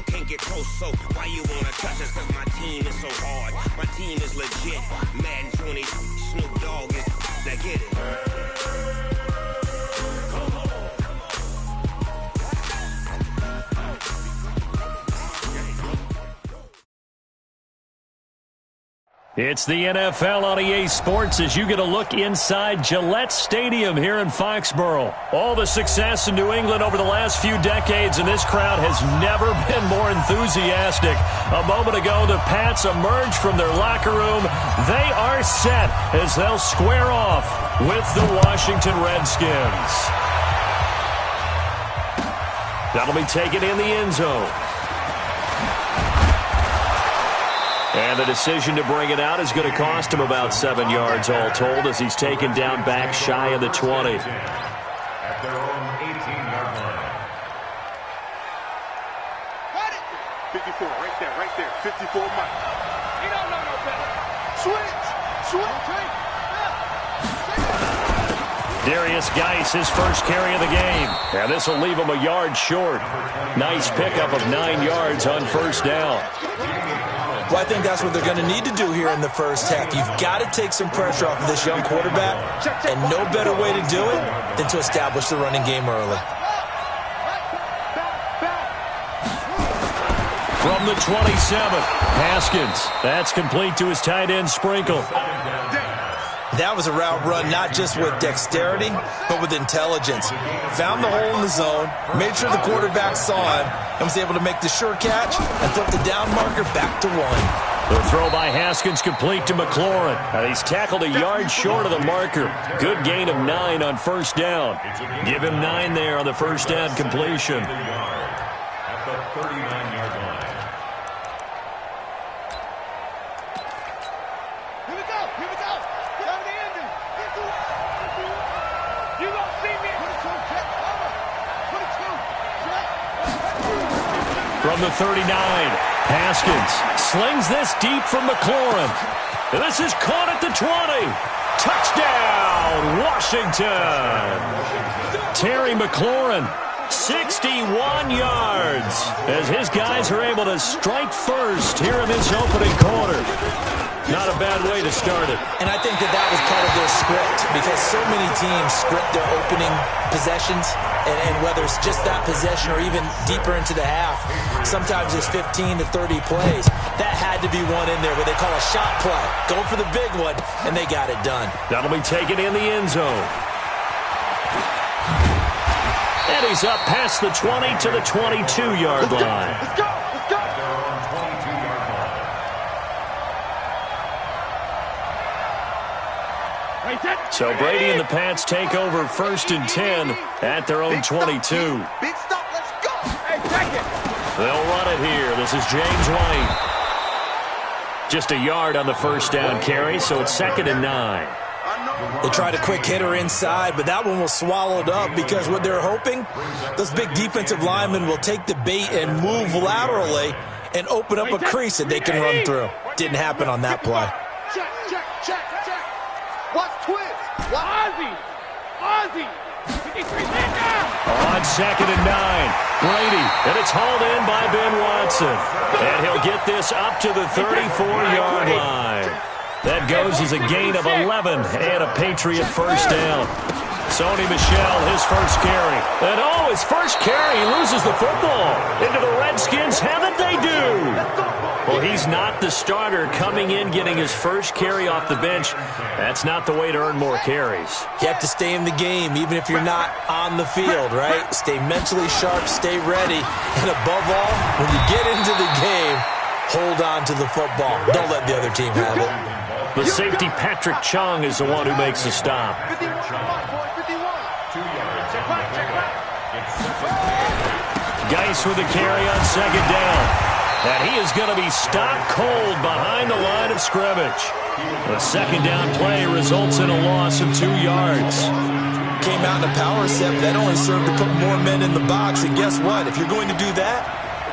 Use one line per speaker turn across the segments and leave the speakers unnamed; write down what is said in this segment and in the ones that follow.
can't get close, so why you wanna touch us? Cause my team is so hard. My team is legit. Madden20, Snoop Dogg is that get it.
It's the NFL on EA Sports as you get a look inside Gillette Stadium here in Foxborough. All the success in New England over the last few decades, and this crowd has never been more enthusiastic. A moment ago, the Pats emerged from their locker room. They are set as they'll square off with the Washington Redskins. That'll be taken in the end zone. And the decision to bring it out is going to cost him about 7 yards all told as he's taken down back shy of the 20.
At their own 18-yard line.
54, right there. 54 Mike. He don't know no better. Switch.
Darius Geis, his first carry of the game. And this will leave him a yard short. Nice pickup of 9 yards on first down.
Well, I think that's what they're going to need to do here in the first half. You've got to take some pressure off of this young quarterback, and no better way to do it than to establish the running game early.
From the 27, Haskins. That's complete to his tight end, Sprinkle.
That was a route run not just with dexterity, but with intelligence. Found the hole in the zone, made sure the quarterback saw him, and was able to make the sure catch and flip the down marker back to 1.
The throw by Haskins complete to McLaurin. And he's tackled a yard short of the marker. Good gain of 9 on first down. Give him 9 there on the first down completion.
At the 39-yard line.
From the 39, Haskins slings this deep from McLaurin. And this is caught at the 20. Touchdown, Washington. Terry McLaurin, 61 yards, as his guys are able to strike first here in this opening quarter. Not a bad way to start it.
And I think that was part of their script, because so many teams script their opening possessions, and whether it's just that possession or even deeper into the half, sometimes it's 15 to 30 plays. That had to be one in there where they call a shot play. Go for the big one, and they got it done.
That'll be taken in the end zone. And he's up past the 20 to the 22-yard line.
Let's go.
So Brady and the Pats take over 1st and 10 at their own 22.
Big stop, let's go. Hey, take it.
They'll run it here. This is James White. Just a yard on the first down carry, so it's 2nd and 9.
They tried a quick hitter inside, but that one was swallowed up because what they're hoping, those big defensive linemen will take the bait and move laterally and open up a crease that they can run through. Didn't happen on that play.
Check. Watch twist. Ozzy. 53 down.
On 2nd and 9, Brady, and it's hauled in by Ben Watson. And he'll get this up to the 34-yard line. That goes as a gain of 11 and a Patriot first down. Sony Michel, his first carry. And his first carry, he loses the football. Into the Redskins, haven't they do? Well, he's not the starter coming in, getting his first carry off the bench. That's not the way to earn more carries.
You have to stay in the game, even if you're not on the field, right? Stay mentally sharp, stay ready. And above all, when you get into the game, hold on to the football. Don't let the other team have it.
The safety, Patrick Chung, is the one who makes the stop.
51.
2 yards.
Geis with a carry on 2nd down. And he is going to be stopped cold behind the line of scrimmage. The 2nd down play results in a loss of 2 yards.
Came out in a power set, but that only served to put more men in the box. And guess what? If you're going to do that,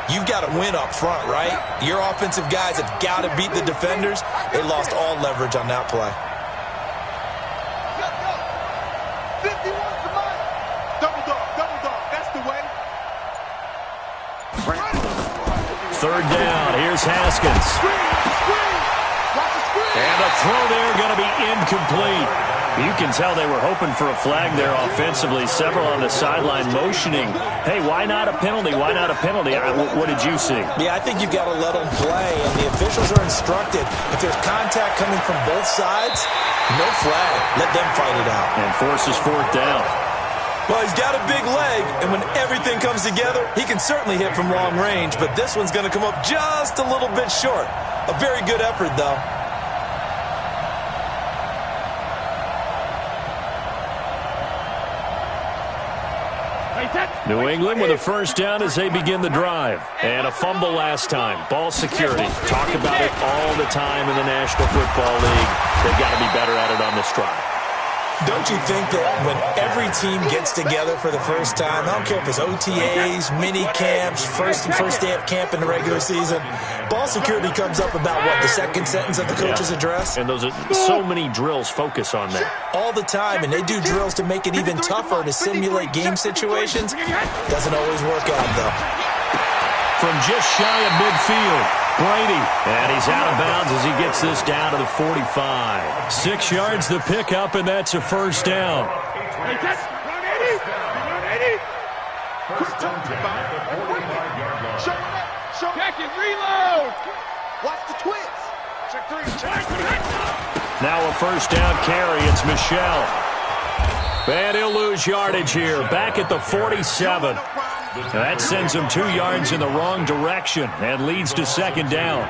you've got to win up front, right? Your offensive guys have got to beat the defenders. They lost all leverage on that play.
51's the money. Double dog. That's the way.
third down. Here's Haskins. And the throw there going to be incomplete. You can tell they were hoping for a flag there offensively. Several on the sideline motioning, hey, why not a penalty? Why not a penalty? What did you see?
Yeah, I think you've got to let them play, and the officials are instructed. If there's contact coming from both sides, no flag. Let them fight it out.
And forces fourth down.
Well, he's got a big leg, and when everything comes together, he can certainly hit from long range, but this one's going to come up just a little bit short. A very good effort, though.
New England with a first down as they begin the drive. And a fumble last time. Ball security. Talk about it all the time in the National Football League. They've got to be better at it on this drive.
Don't you think that when every team gets together for the first time, I don't care if it's OTAs, mini camps, first day of camp in the regular season, ball security comes up about, what, the second sentence of the coach's address?
And those are so many drills focus on that.
All the time, and they do drills to make it even tougher to simulate game situations. Doesn't always work out, though.
From just shy of midfield, Brady. And he's out of bounds as he gets this down to the 45. 6 yards the pickup, and that's a first down.
Check it, reload. Watch the twins. Check three.
Now a first down carry. It's Michelle. And he'll lose yardage here. Back at the 47. That sends him 2 yards in the wrong direction and leads to second down.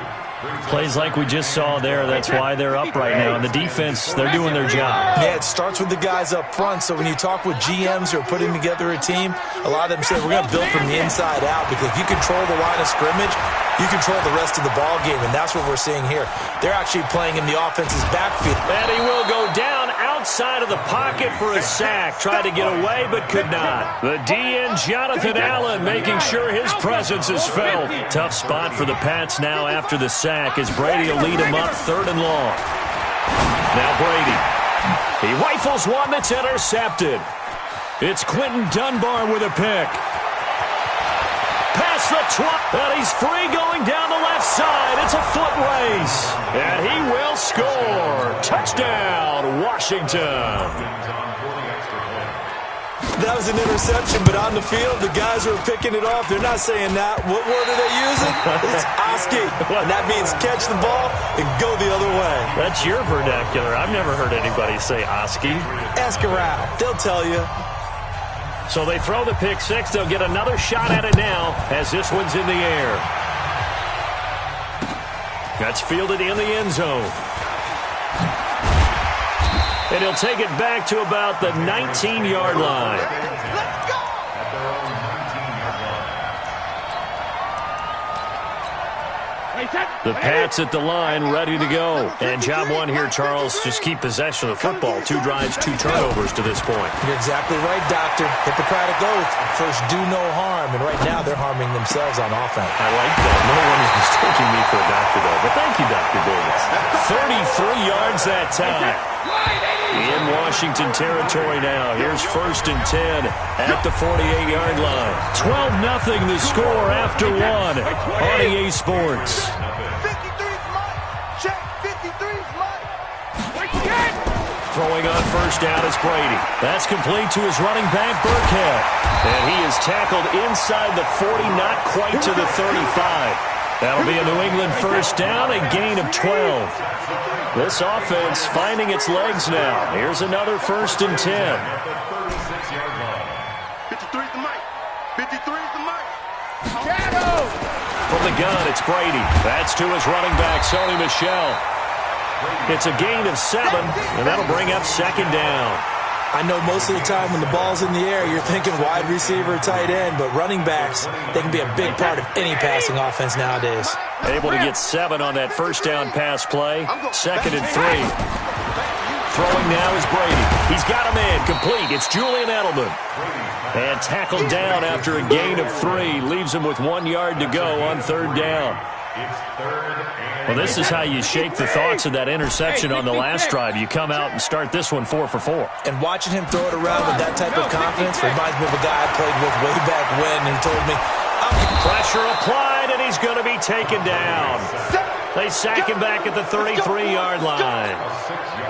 Plays like we just saw there. That's why they're up right now. And the defense, they're doing their job.
Yeah, it starts with the guys up front. So when you talk with GMs who are putting together a team, a lot of them say we're going to build from the inside out, because if you control the line of scrimmage, you control the rest of the ball game, and that's what we're seeing here. They're actually playing in the offense's backfield.
And he will go down outside of the pocket for a sack. Tried to get away, but could not. The DN, Jonathan Allen, making sure his presence is felt. Tough spot for the Pats now after the sack, as Brady will lead him up third and long. Now Brady. He rifles one that's intercepted. It's Quentin Dunbar with a pick. Past the 20, and he's free going down the left side. It's a foot race, and he will score. Touchdown, Washington.
That was an interception, but on the field, the guys who are picking it off, they're not saying that. What word are they using? It's Oski, and that means catch the ball and go the other way.
That's your vernacular. I've never heard anybody say Oski.
Ask around. They'll tell you.
So they throw the pick six. They'll get another shot at it now as this one's in the air. That's fielded in the end zone. And he'll take it back to about the 19-yard line.
Let's go!
The Pats at the line, ready to go. And job one here, Charles, just keep possession of the football. 2 drives, 2 turnovers to this point.
You're exactly right, Doctor. Hippocratic oath. First, do no harm. And right now, they're harming themselves on offense.
I like that. No one is mistaking me for a doctor, though. But thank you, Dr. Davis. 33 yards that time. In Washington territory now. Here's first and 10 at the 48-yard line. 12-0 the score after 1 on EA Sports.
53's mine. Check. 53's mine.
Throwing on first down is Brady. That's complete to his running back, Burkhead. And he is tackled inside the 40, not quite to the 35. That'll be a New England first down, a gain of 12. This offense finding its legs now. Here's another first and 10.
53's the mic. 53's the mic. Shadow.
From the gun, it's Brady. That's to his running back, Sony Michel. It's a gain of 7, and that'll bring up second down.
I know most of the time when the ball's in the air, you're thinking wide receiver, tight end, but running backs, they can be a big part of any passing offense nowadays.
Able to get 7 on that first down pass play. Second and 3. Throwing now is Brady. He's got a man complete. It's Julian Edelman. And tackled down after a gain of 3. Leaves him with 1 yard to go on third down. Well, this is how you shake the thoughts of that interception on the last drive. You come out and start this one 4 for 4.
And watching him throw it around with that type of confidence reminds me of a guy I played with way back when, and he told me,
pressure applied, and he's going to be Brady taken down. They sack him back at the 33-yard line.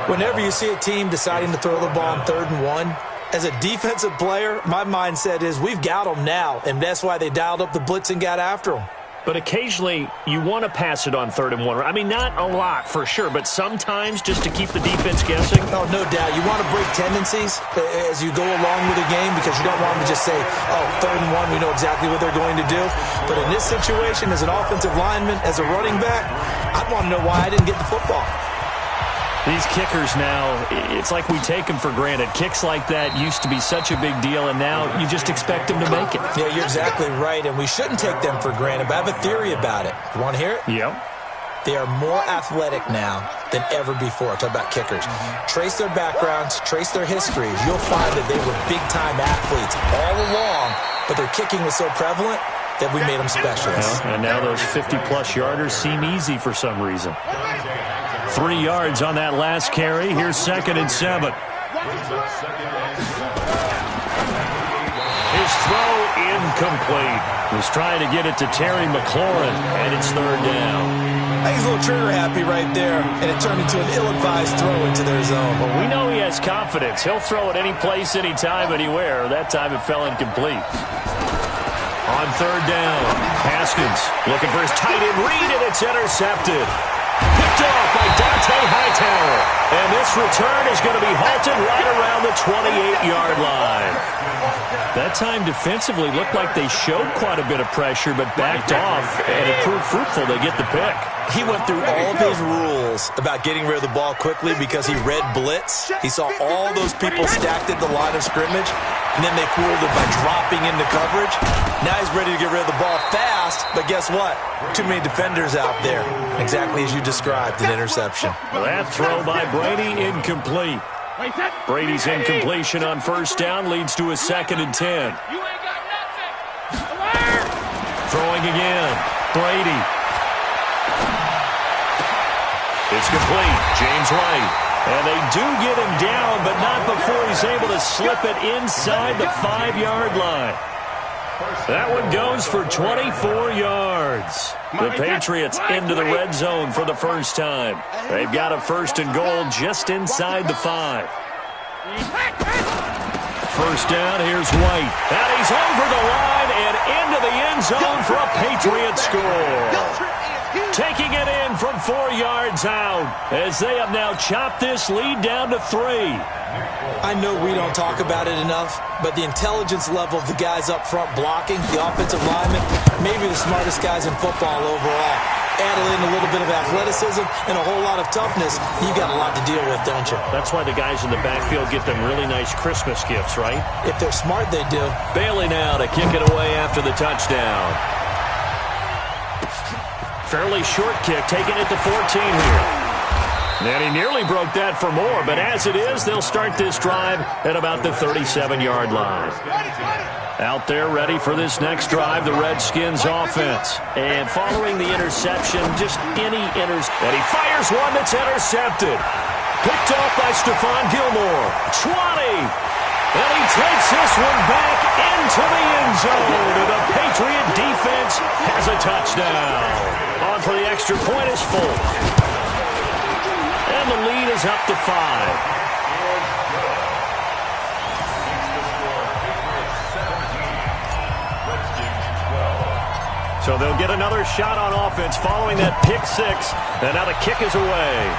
Whenever you see a team deciding to throw the ball on 3rd and 1, as a defensive player, my mindset is we've got them now, and that's why they dialed up the blitz and got after them.
But occasionally, you want to pass it on 3rd and 1. I mean, not a lot for sure, but sometimes just to keep the defense guessing.
Oh, no doubt. You want to break tendencies as you go along with the game because you don't want them to just say, oh, 3rd and 1, we know exactly what they're going to do. But in this situation, as an offensive lineman, as a running back, I'd want to know why I didn't get the football.
These kickers now, it's like we take them for granted. Kicks like that used to be such a big deal, and now you just expect them to make it.
Yeah, you're exactly right, and we shouldn't take them for granted, but I have a theory about it. You want to hear it?
Yep.
They are more athletic now than ever before. Talk about kickers. Trace their backgrounds, trace their histories. You'll find that they were big-time athletes all along, but their kicking was so prevalent that we made them specialists.
Well, and now those 50-plus yarders seem easy for some reason. 3 yards on that last carry. Here's 2nd and 7. His throw incomplete. Was trying to get it to Terry McLaurin, and it's 3rd down.
I think he's a little trigger happy right there, and it turned into an ill-advised throw into their zone.
Well, we know he has confidence. He'll throw it any place, anytime, anywhere. That time it fell incomplete. On 3rd down, Haskins looking for his tight end read, and it's intercepted. Picked off by Dante Hightower. And this return is going to be halted right around the 28-yard line. That time defensively looked like they showed quite a bit of pressure, but backed off, and it proved fruitful. They get the pick.
He went through all of his rules about getting rid of the ball quickly because he read blitz. He saw all those people stacked at the line of scrimmage, and then they fooled him by dropping into coverage. Now he's ready to get rid of the ball fast, but guess what? Too many defenders out there. Exactly as you described, an interception.
That throw by Brady incomplete. Brady's incompletion on 1st down leads to a 2nd and 10. Throwing again. Brady. It's complete. James White. And they do get him down, but not before he's able to slip it inside the 5-yard line. That one goes for 24 yards. The Patriots into the red zone for the first time. They've got a 1st and goal just inside the 5. 1st down, here's White. And he's over the line and into the end zone for a Patriot score. Taking it in from 4 yards out as they have now chopped this lead down to 3.
I know we don't talk about it enough, but the intelligence level of the guys up front blocking, the offensive linemen, maybe the smartest guys in football overall. Add in a little bit of athleticism and a whole lot of toughness, you got a lot to deal with, don't you?
That's why the guys in the backfield get them really nice Christmas gifts, right?
If they're smart, they do.
Bailey now to kick it away after the touchdown. Fairly short kick, taking it to 14 here. And he nearly broke that for more, but as it is, they'll start this drive at about the 37-yard line. Out there ready for this next drive, the Redskins offense. And following the interception, just any and he fires one that's intercepted. Picked off by Stephon Gilmore. 20. And he takes this one back into the end zone. And the Patriot defense has a touchdown. On for the extra point is full. And the lead is up to 5. So they'll get another shot on offense following that pick 6. And now the kick is away.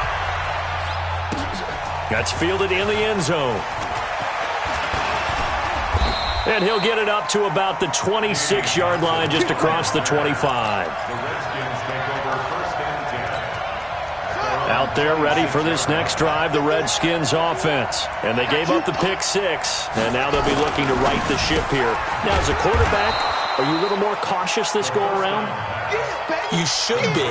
That's fielded in the end zone. And he'll get it up to about the 26-yard line just across the 25. Out there ready for this next drive, the Redskins offense. And they gave up the pick 6. And now they'll be looking to right the ship here. Now, as a quarterback, are you a little more cautious this go-around?
You should be,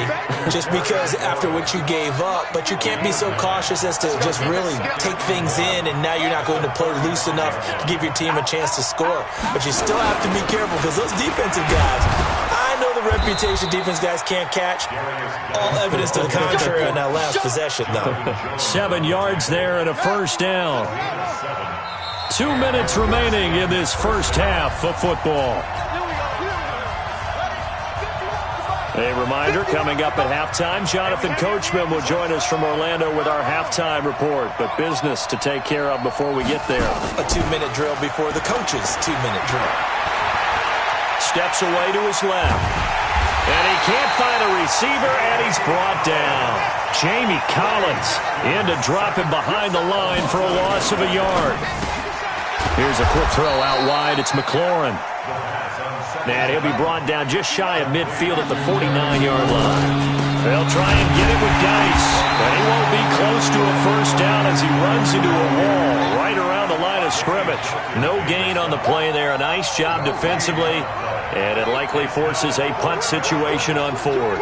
just because after what you gave up, but you can't be so cautious as to just really take things in, and now you're not going to play loose enough to give your team a chance to score. But you still have to be careful, because those defensive guys, I know the reputation defense guys can't catch. All evidence to the contrary on that last possession, though.
7 yards there and a first down. 2 minutes remaining in this first half of football. A reminder, coming up at halftime, Jonathan Coachman will join us from Orlando with our halftime report. But business to take care of before we get there.
A 2-minute drill before the coach's 2-minute drill.
Steps away to his left. And he can't find a receiver, and he's brought down. Jamie Collins in to drop him behind the line for a loss of a yard. Here's a quick throw out wide. It's McLaurin. And he'll be brought down just shy of midfield at the 49-yard line. They'll try and get it with Dice, but he won't be close to a first down as he runs into a wall right around the line of scrimmage. No gain on the play there. A nice job defensively, and it likely forces a punt situation on fourth.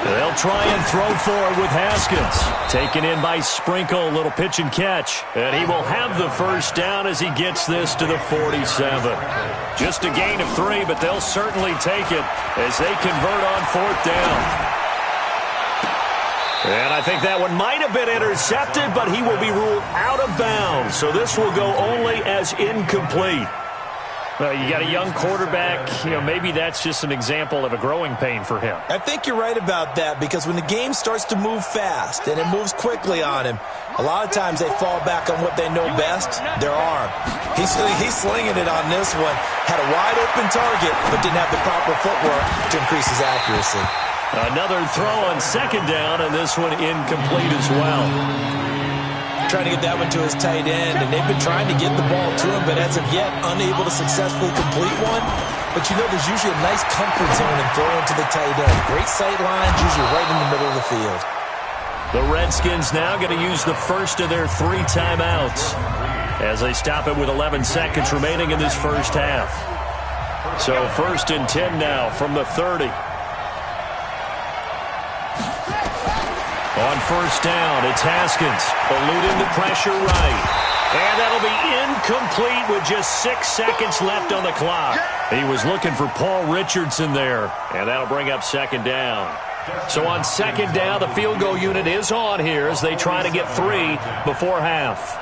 They'll try and throw forward with Haskins. Taken in by Sprinkle, a little pitch and catch. And he will have the first down as he gets this to the 47. Just a gain of 3, but they'll certainly take it as they convert on fourth down. And I think that one might have been intercepted, but he will be ruled out of bounds. So this will go only as incomplete. Well, you got a young quarterback. Maybe that's just an example of a growing pain for him.
I think you're right about that, because when the game starts to move fast and it moves quickly on him, a lot of times they fall back on what they know best, their arm. He's slinging it on this one. Had a wide open target, but didn't have the proper footwork to increase his accuracy.
Another throw on second down, and this one incomplete as well.
Trying to get that one to his tight end, and they've been trying to get the ball to him, but as of yet, unable to successfully complete one. But there's usually a nice comfort zone in throwing to the tight end. Great sight lines, usually right in the middle of the field.
The Redskins now going to use the first of their 3 timeouts as they stop it with 11 seconds remaining in this first half. So 1st and 10 now from the 30. On first down, it's Haskins, eluding the pressure right. And that'll be incomplete with just 6 seconds left on the clock. He was looking for Paul Richardson there, and that'll bring up second down. So on second down, the field goal unit is on here as they try to get 3 before half.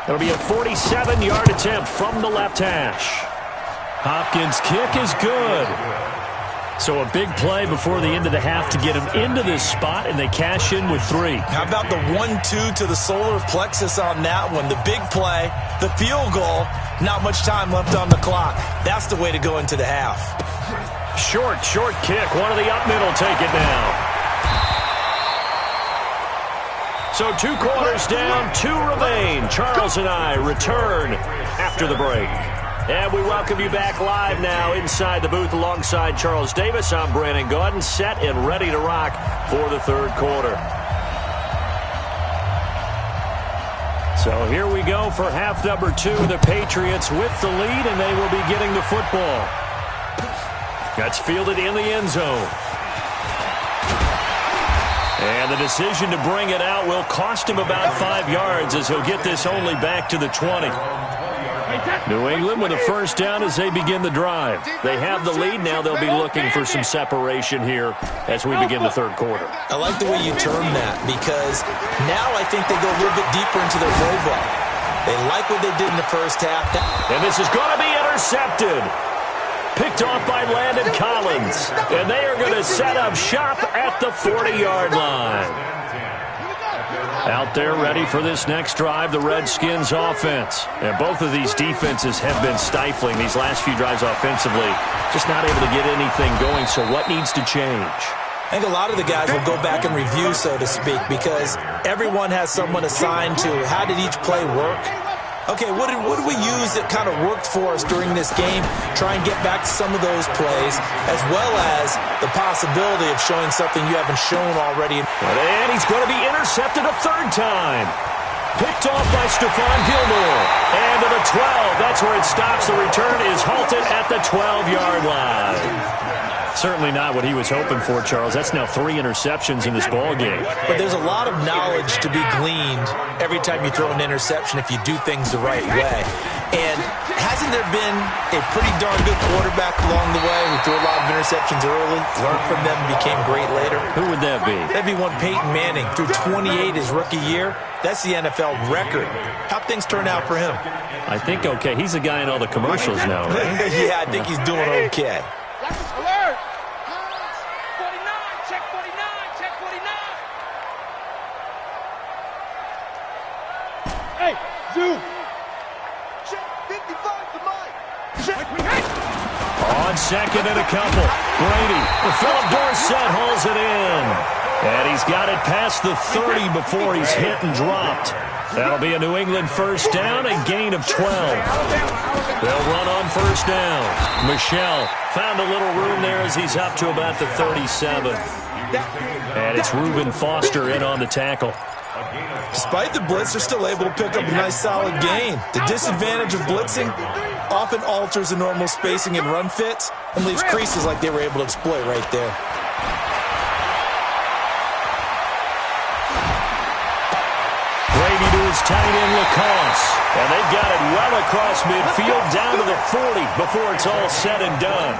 It'll be a 47-yard attempt from the left hash. Hopkins' kick is good. So a big play before the end of the half to get him into this spot, and they cash in with 3.
How about the 1-2 to the solar plexus on that one? The big play, the field goal, not much time left on the clock. That's the way to go into the half.
Short kick. One of the up middle take it now. So 2 quarters down, 2 remain. Charles and I return after the break. And we welcome you back live now inside the booth alongside Charles Davis. I'm Brandon Gaudin, set and ready to rock for the third quarter. So here we go for half number 2. The Patriots with the lead, and they will be getting the football. That's fielded in the end zone. And the decision to bring it out will cost him about 5 yards as he'll get this only back to the 20. New England with a first down as they begin the drive. They have the lead now. They'll be looking for some separation here as we begin the third quarter.
I like the way you term that, because now I think they go a little bit deeper into their playbook. They like what they did in the first half.
And this is going to be intercepted. Picked off by Landon Collins. And they are going to set up shop at the 40-yard line. Out there ready for this next drive, the Redskins offense. And both of these defenses have been stifling these last few drives offensively. Just not able to get anything going, so what needs to change?
I think a lot of the guys will go back and review, so to speak, because everyone has someone assigned to how did each play work. Okay, what did we use that kind of worked for us during this game? Try and get back to some of those plays, as well as the possibility of showing something you haven't shown already.
And he's going to be intercepted a 3rd time. Picked off by Stephon Gilmore. And to the 12. That's where it stops. The return is halted at the 12-yard line. Certainly not what he was hoping for, Charles. That's now 3 interceptions in this ball game.
But there's a lot of knowledge to be gleaned every time you throw an interception if you do things the right way. And hasn't there been a pretty darn good quarterback along the way who threw a lot of interceptions early, learned from them, and became great later?
Who would that be?
That'd be one Peyton Manning. Threw 28 his rookie year. That's the NFL record. How'd things turn out for him?
I think okay. He's a guy in all the commercials now, right?
Yeah, I think he's doing okay.
Alert! 49, check 49, check 49. Hey, Zoo! Check 55 to Mike. Check.
On second and a couple. Brady, Philip Dorsett hauls it in. And he's got it past the 30 before he's hit and dropped. That'll be a New England first down, a gain of 12. They'll run on first down. Michel found a little room there as he's up to about the 37. And it's Reuben Foster in on the tackle.
Despite the blitz, they're still able to pick up a nice solid gain. The disadvantage of blitzing often alters the normal spacing and run fits and leaves creases like they were able to exploit right there.
Brady to his tight end, Lacoste. And they've got it well across midfield down to the 40 before it's all said and done.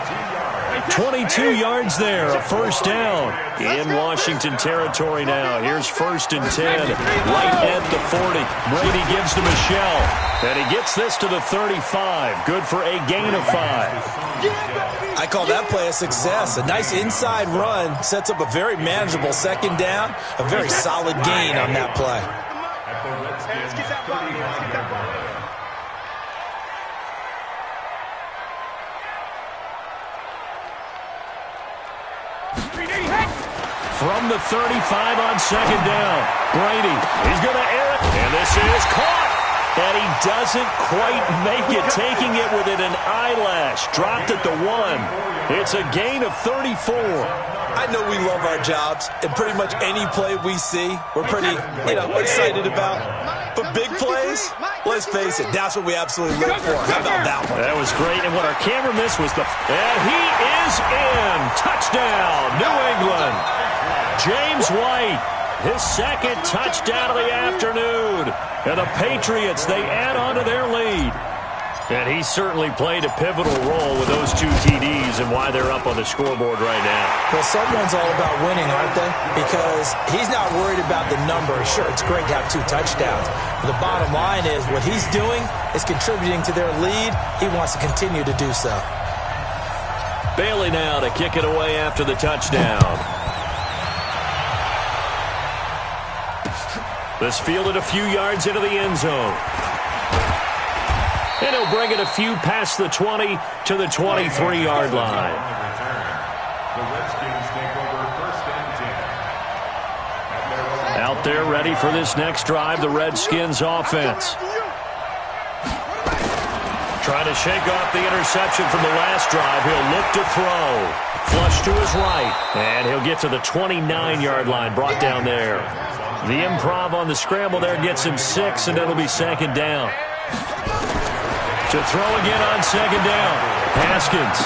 22 yards there, a first down in Washington territory now. Here's first and 10, right at the 40. Brady gives to Michel, and he gets this to the 35. Good for a gain of 5.
I call that play a success. A nice inside run sets up a very manageable second down, a very solid gain on that play.
From the 35 on second down, Brady, he's going to air it, and this is caught. And he doesn't quite make it, taking it within an eyelash. Dropped at the 1. It's a gain of 34.
I know we love our jobs, and pretty much any play we see, we're pretty, excited about. But big plays, let's face it, that's what we absolutely live for. How about that one?
That was great, and what our camera missed was and he is in. Touchdown, New England. James White, his second touchdown of the afternoon. And the Patriots, they add on to their lead. And he certainly played a pivotal role with those 2 TDs and why they're up on the scoreboard right now.
Well, someone's all about winning, aren't they? Because he's not worried about the number. Sure, it's great to have 2 touchdowns. But the bottom line is what he's doing is contributing to their lead. He wants to continue to do so.
Bailey now to kick it away after the touchdown. This fielded a few yards into the end zone. And he'll bring it a few past the 20 to the 23-yard line.
The Redskins take over first and 10.
Out there ready for this next drive, the Redskins offense. Trying to shake off the interception from the last drive. He'll look to throw. Flush to his right. And he'll get to the 29-yard line, brought down there. The improv on the scramble there gets him 6, and it'll be second down. To throw again on second down. Haskins.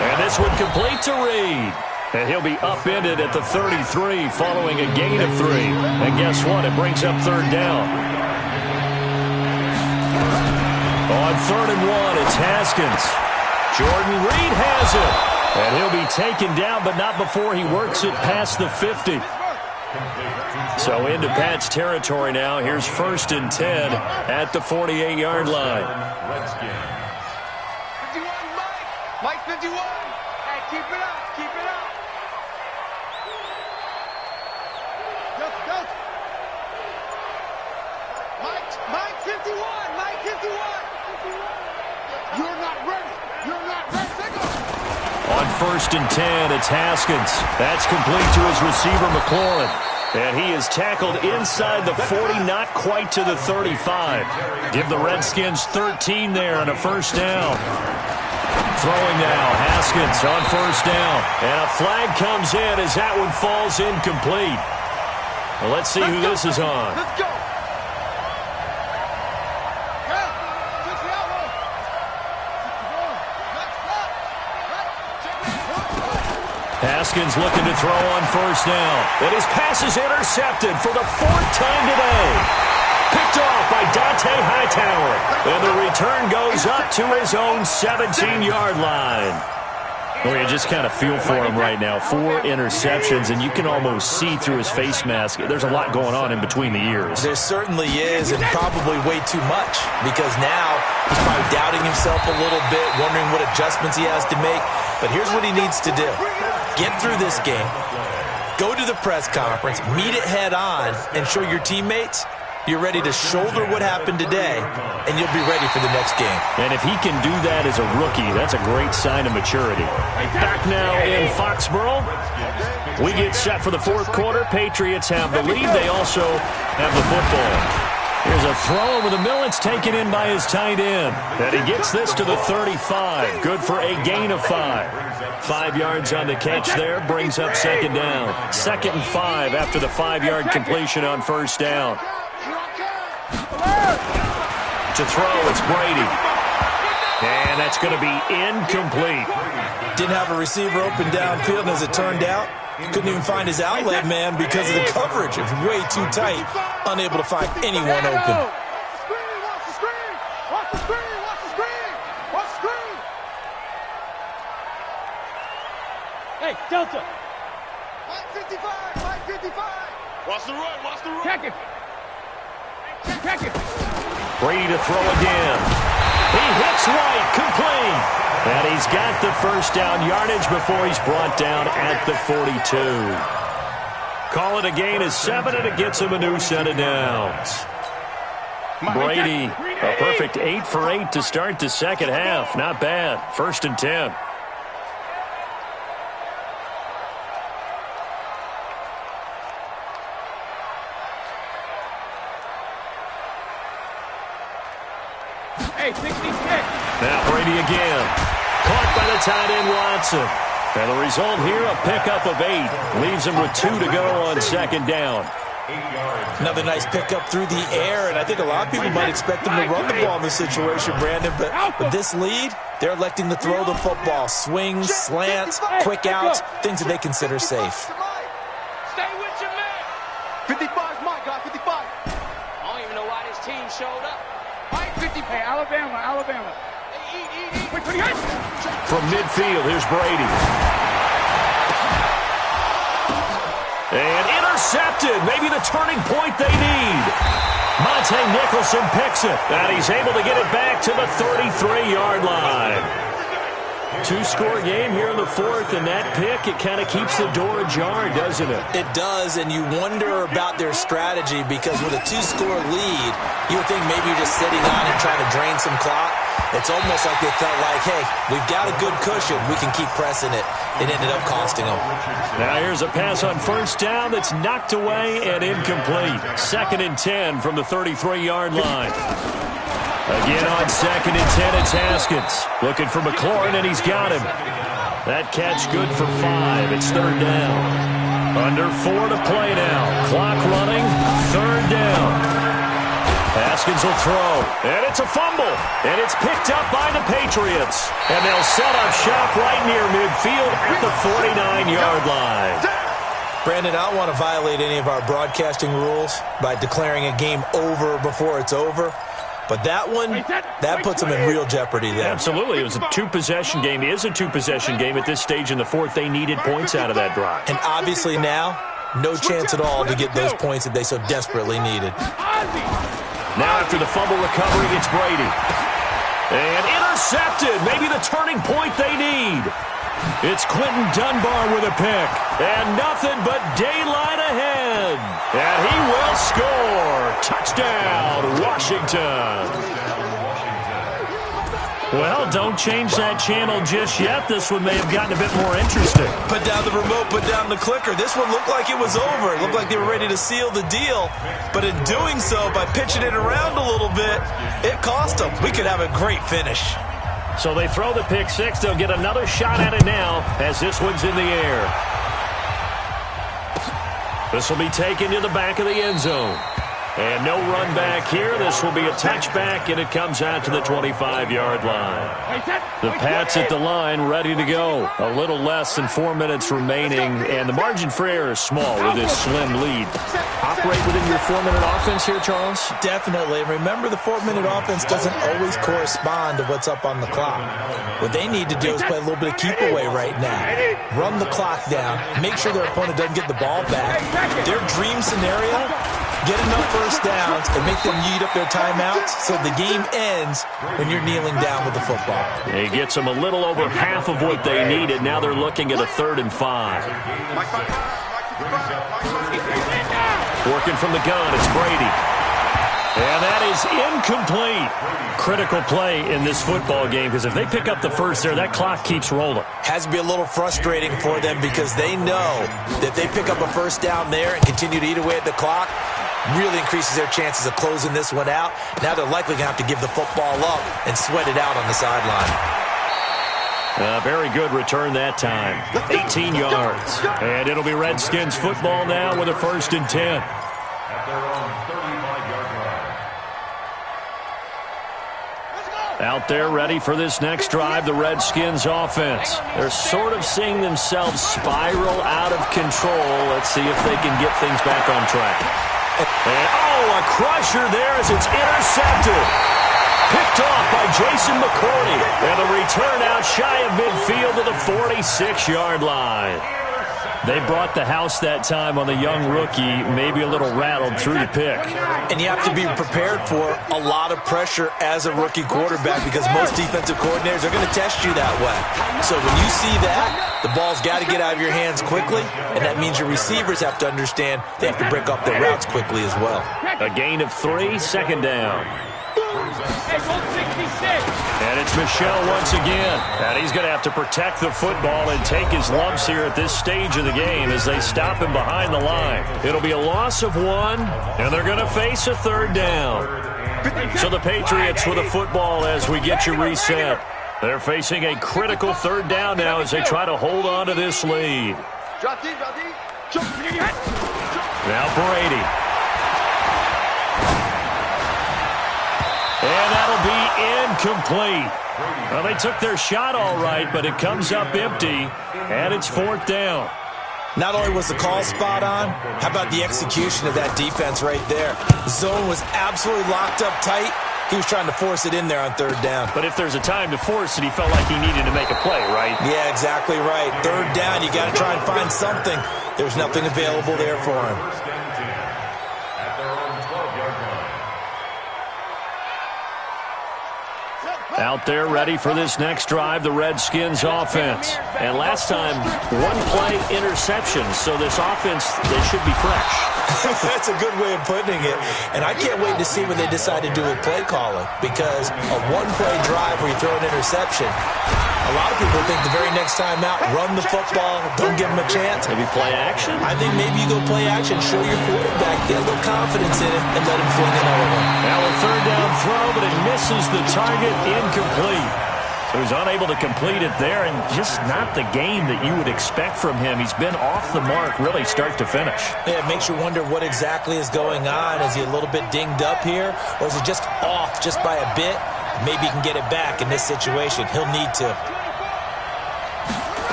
And this one complete to Reed. And he'll be upended at the 33 following a gain of 3. And guess what? It brings up third down. On third and 1, it's Haskins. Jordan Reed has it. And he'll be taken down, but not before he works it past the 50. So into Pat's territory now. Here's first and 10 at the 48-yard line.
51, Mike 51. Hey, keep it up, keep it up. Go. Mike 51, Mike 51. You're not ready. Take off.
On first and 10, it's Haskins. That's complete to his receiver, McLaurin. And he is tackled inside the 40, not quite to the 35. Give the Redskins 13 there on a first down. Throwing now, Haskins on first down. And a flag comes in as that one falls incomplete. Well, let's see who this is on.
Let's go.
Haskins looking to throw on first down. And his pass is intercepted for the 4th time today. Picked off by Dante Hightower. And the return goes up to his own 17-yard line. Well, you just kind of feel for him right now. 4 interceptions, and you can almost see through his face mask. There's a lot going on in between the ears.
There certainly is, and probably way too much, because now he's probably doubting himself a little bit, wondering what adjustments he has to make. But here's what he needs to do. Get through this game. Go to the press conference, meet it head on, and show your teammates you're ready to shoulder what happened today, and you'll be ready for the next game.
And if he can do that as a rookie, that's a great sign of maturity. Back now in Foxborough. We get set for the fourth quarter. Patriots have the lead. They also have the football. Here's a throw over the middle. It's taken in by his tight end. And he gets this to the 35. Good for a gain of 5. 5 yards on the catch there. Brings up second down. 2nd and 5 after the 5-yard completion on first down. To throw, it's Brady. And that's going to be incomplete.
Didn't have a receiver open downfield, and as it turned out, couldn't even find his outlet man because of the coverage. It was way too tight, unable to find anyone open.
Watch the screen! Watch the screen! Watch the screen! Watch the screen!
Hey, Delta!
555! 555! Watch the run! Watch the run!
Check it! Check it!
Brady to throw again. He hits right, complete. And he's got the first down yardage before he's brought down at the 42. Call it a gain of 7, and it gets him a new set of downs. Brady, a perfect 8 for 8 to start the second half. Not bad. 1st and 10.
Hey, 66.
Now Brady again. Caught by the tight end Watson. And the result here, a pickup of 8. Leaves him with 2 to go on second down.
Another nice pickup through the air, and I think a lot of people might expect him to run the ball in this situation, Brandon. But with this lead, they're electing to throw the football. Swings, slants, quick outs, things that they consider safe.
Stay with your man.
55's my guy, 55.
I don't even know why this team showed up. 50. Hey, Alabama. Eat. Quick,
From midfield, here's Brady. And intercepted. Maybe the turning point they need. Monte Nicholson picks it. And he's able to get it back to the 33-yard line. 2-score game here in the fourth, and that pick, it kind of keeps the door ajar, doesn't it?
It does, and you wonder about their strategy because with a 2-score lead, you would think maybe you're just sitting on and trying to drain some clock. It's almost like they felt like, hey, we've got a good cushion. We can keep pressing it. It ended up costing them.
Now here's a pass on first down that's knocked away and incomplete. 2nd and 10 from the 33-yard line. Again on 2nd and 10, it's Haskins. Looking for McLaurin, and he's got him. That catch good for 5. It's 3rd down. Under 4 to play now. Clock running. 3rd down. Haskins will throw. And it's a fumble. And it's picked up by the Patriots. And they'll set up shop right near midfield at the 49-yard line.
Brandon, I don't want to violate any of our broadcasting rules by declaring a game over before it's over. But that one, that puts them in real jeopardy there.
Absolutely. It was a 2-possession game. It is a 2-possession game at this stage in the fourth. They needed points out of that drive.
And obviously now, no chance at all to get those points that they so desperately needed.
Now after the fumble recovery, it's Brady. And intercepted. Maybe the turning point they need. It's Quentin Dunbar with a pick. And nothing but daylight ahead. And he will score. Touchdown, Washington. Well, don't change that channel just yet. This one may have gotten a bit more interesting.
Put down the remote, put down the clicker. This one looked like it was over. It looked like they were ready to seal the deal. But in doing so, by pitching it around a little bit, it cost them. We could have a great finish.
So they throw the pick six. They'll get another shot at it now as this one's in the air. This will be taken to the back of the end zone. And no run back here. This will be a touchback, and it comes out to the 25-yard line. The Pats at the line, ready to go. A little less than 4 minutes remaining, and the margin for error is small with this slim lead. Operate within your 4-minute offense here, Charles?
Definitely. Remember, the 4-minute offense doesn't always correspond to what's up on the clock. What they need to do is play a little bit of keep away right now. Run the clock down. Make sure their opponent doesn't get the ball back. Their dream scenario, get enough first downs and make them eat up their timeouts so the game ends when you're kneeling down with the football.
He gets them a little over half of what they needed. Now they're looking at a 3rd and 5. Working from the gun, it's Brady. And that is incomplete. Critical play in this football game because if they pick up the first there, that clock keeps rolling.
Has to be a little frustrating for them because they know that if they pick up a first down there and continue to eat away at the clock, really increases their chances of closing this one out. Now they're likely going to have to give the football up and sweat it out on the sideline.
Very good return that time. 18 yards. And it'll be Redskins football now with a 1st and 10.
At their own 35-yard line.
Out there ready for this next drive, the Redskins offense. They're sort of seeing themselves spiral out of control. Let's see if they can get things back on track. And, a crusher there as it's intercepted. Picked off by Jason McCourty. And the return out shy of midfield to the 46-yard line. They brought the house that time on the young rookie, maybe a little rattled through the pick.
And you have to be prepared for a lot of pressure as a rookie quarterback because most defensive coordinators are going to test you that way. So when you see that, the ball's got to get out of your hands quickly, and that means your receivers have to understand they have to break up their routes quickly as well.
A gain of 3, 2nd down. And it's Michel once again. And he's going to have to protect the football and take his lumps here at this stage of the game as they stop him behind the line. It'll be a loss of 1, and they're going to face a 3rd down. So the Patriots with a football as we get you reset. They're facing a critical 3rd down now as they try to hold on to this lead. Now Brady. And that'll be incomplete. Well, they took their shot all right, but it comes up empty, and it's 4th down.
Not only was the call spot on, how about the execution of that defense right there? The zone was absolutely locked up tight. He was trying to force it in there on 3rd down.
But if there's a time to force it, he felt like he needed to make a play, right?
Yeah, exactly right. 3rd down, you got to try and find something. There's nothing available there for him.
At their own 12-yard line.
Out there ready for this next drive, the Redskins offense. And last time, 1-play interception, so this offense, they should be fresh.
That's a good way of putting it. And I can't wait to see what they decide to do with play calling because a 1-play drive where you throw an interception, a lot of people think the very next time out, run the football, don't give them a chance.
Maybe play action?
I think maybe you go play action, show your quarterback, get a little confidence in it, and let him fling another one.
Now a 3rd down throw, but it misses the target, incomplete. So he's unable to complete it there, and just not the game that you would expect from him. He's been off the mark, really, start to finish.
Yeah, it makes you wonder what exactly is going on. Is he a little bit dinged up here, or is he just off just by a bit? Maybe he can get it back in this situation. He'll need to.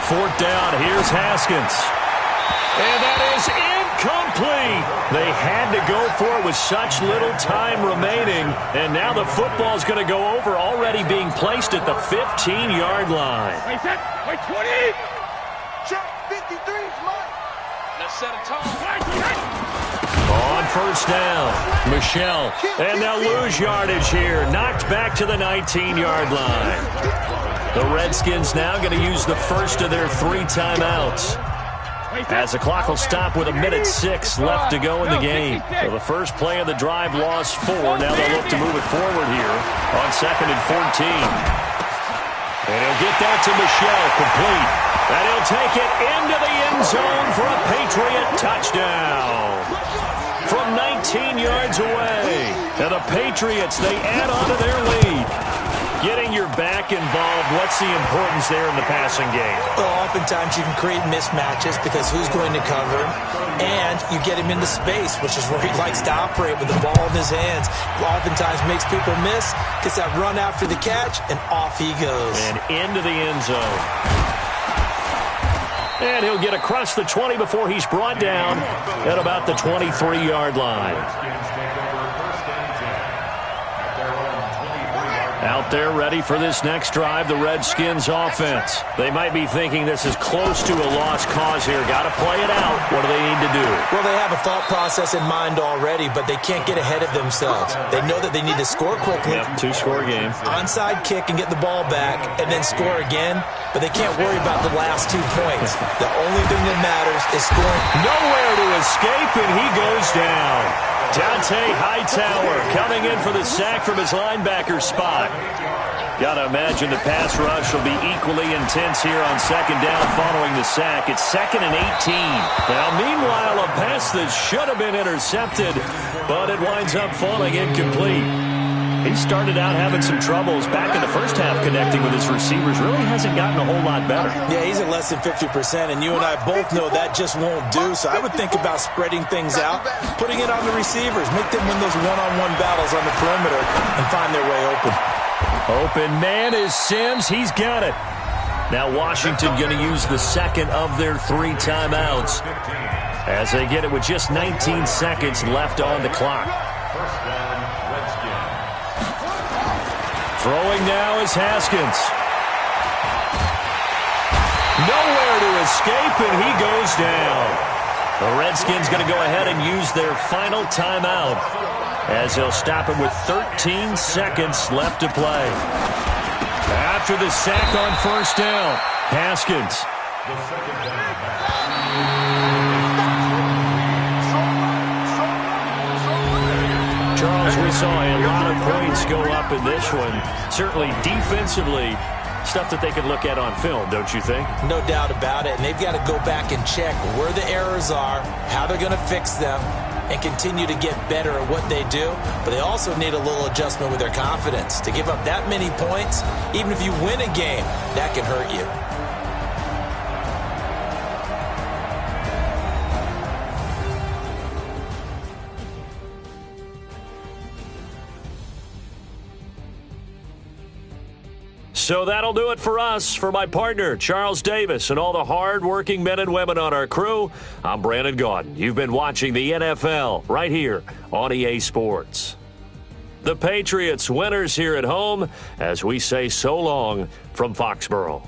4th down, here's Haskins. And that is incomplete. They had to go for it with such little time remaining. And now the football's going to go over, already being placed at the 15-yard line.
Wait, 20. Check 53 is mine. Let's set a tone.
On 1st down, Michel. And they'll lose yardage here. Knocked back to the 19-yard line. The Redskins now going to use the first of their 3 timeouts. As the clock will stop with 1:06 left to go in the game. So the first play of the drive lost 4. Now they'll look to move it forward here on 2nd and 14. And he'll get that to Michel, complete. And he'll take it into the end zone for a Patriot touchdown. From 19 yards away. And the Patriots, they add on to their lead. Getting your back involved, what's the importance there in the passing game?
Well, oftentimes you can create mismatches because who's going to cover him, and you get him into space, which is where he likes to operate with the ball in his hands. Oftentimes makes people miss, gets that run after the catch, and off he goes.
And into the end zone. And he'll get across the 20 before he's brought down at about the 23-yard line. Out there ready for this next drive, the Redskins offense. They might be thinking this is close to a lost cause here. Got to play it out. What do they need to do?
Well, they have a thought process in mind already, but they can't get ahead of themselves. They know that they need to score quickly.
Yep, two-score game.
Onside kick and get the ball back and then score again, but they can't worry about the last 2 points. The only thing that matters is scoring.
Nowhere to escape, and he goes down. Dante Hightower coming in for the sack from his linebacker spot. Got to imagine the pass rush will be equally intense here on second down following the sack. It's 2nd and 18. Now, meanwhile, a pass that should have been intercepted, but it winds up falling incomplete. He started out having some troubles back in the first half connecting with his receivers. Really hasn't gotten a whole lot better.
Yeah, he's at less than 50%, and you and I both know that just won't do. So I would think about spreading things out, putting it on the receivers, make them win those one-on-one battles on the perimeter and find their way open.
Open man is Sims. He's got it. Now Washington going to use the second of their 3 timeouts as they get it with just 19 seconds left on the clock. Throwing now is Haskins. Nowhere to escape, and he goes down. The Redskins going to go ahead and use their final timeout as they'll stop it with 13 seconds left to play. After the sack on first down, Haskins. Charles, we saw a lot of points go up in this one. Certainly defensively, stuff that they can look at on film, don't you think?
No doubt about it. And they've got to go back and check where the errors are, how they're going to fix them, and continue to get better at what they do. But they also need a little adjustment with their confidence. To give up that many points, even if you win a game, that can hurt you.
So that'll do it for us. For my partner, Charles Davis, and all the hard-working men and women on our crew, I'm Brandon Gaudin. You've been watching the NFL right here on EA Sports. The Patriots winners here at home as we say so long from Foxborough.